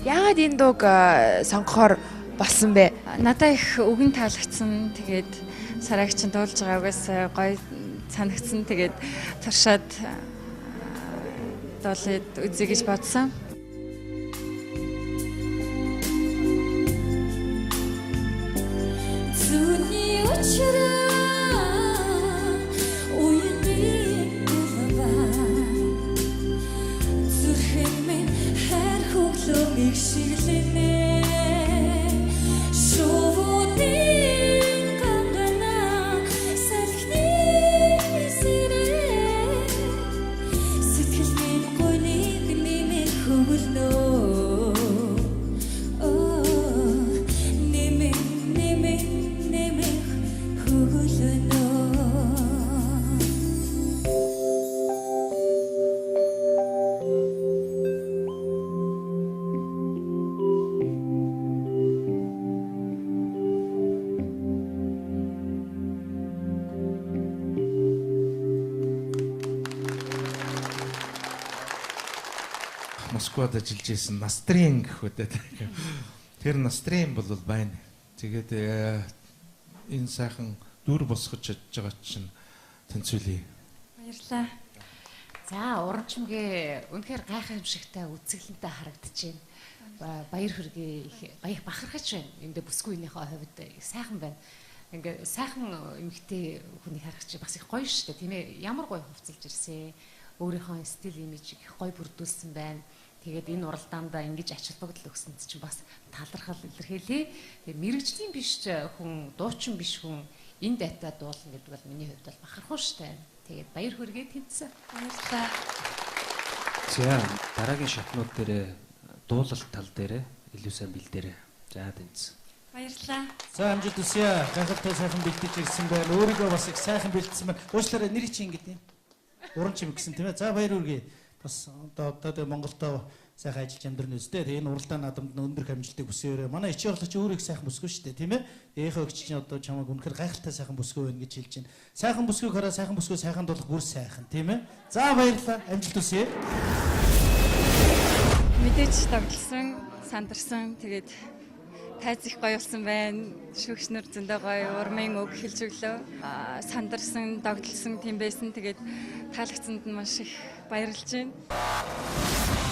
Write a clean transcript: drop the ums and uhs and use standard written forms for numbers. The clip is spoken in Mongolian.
Яагаад энэ дууг сонгохоор болсон бэ? Надад их үгэн таалагдсан. Тэгээд Сарагчин дуулж байгаагаас гоё санагдсан. Тэгээд туршаад дуулаад үзье гэж бодсон. Москвад ажиллаж исэн Настрин гэх үдэ. Тэр Настрин бол байна. Тэгээд энэ сайхан дүр босгож чадж байгаа чинь танцуулъя. Баярлалаа. За, урамчимгээ үнэхээр гайхамшигтай үзэсгэлэнтэй харагдчихээн. Баяр хүргэе их бахархаж байна. Эндээ бүсгүй энийхээ хувьд сайхан байна. Ингээ сайхан эмэгтэй хүнийг харах чи бас их гоё шүү дээ, тийм ээ. Ямар гоё хувцалж ирсэн. Өөрийнхөө стил имижийг их гоё бүрдүүлсэн байна. Тэгээд энэ уралдаандаа ингэж ач холбогдол өгсөнд чинь бас талархал илэрхийлье. Тэгээд мэрэгжлийн биш хүн, дуучин биш хүн энэ дайтай дуулна гэдэг бол миний хувьд бол бахархуу штэ. Тэгээд баяр хүргээ тэнцсэн. Баярлалаа. За, дараагийн шатнууд дээр дуулалт тал дээр илүү сайн бэлдээрэй. За, тэнцсэн. Баярлалаа. За, амжилт хүсье. Гайхалтай сайхан бэлдэж ирсэн байна. Өөрийгөө бас их сайхан бэлдсэн байна. Уучлаарай, нэр чинь ингэдэг юм. Урамчим гэсэн тийм ээ. За, баяр хүргэе. Бас одоо Монголдо сайхан ажиллаж амьдрын үстэй. Тэгээ энэ уралдаан наадамд өндөр амжилтыг хүсээрэй. Манай ичи орлогч өөрөө их сайхан бүсгүй шүү дээ, тийм ээ. Ийнхөө өгч чинь одоо чамайг үнэхээр гайхалтай сайхан бүсгүй байна гэж хэлж байна. Сайхан бүсгүйг хараа, сайхан бүсгүй сайхан дуулах бүр сайхан, тийм ээ. За, баярлалаа. Амжилт хүсье. Мэдээж тогтолсон, сандарсан. Тэгээд тайз их гоё болсон байна. Шүүгчнэр зөндөө гоё урмын үг хэлж өглөө. Сандарсан, догтлсон тийм байсан. Тэгээд таалагдсанд нь маш их баярлж байна.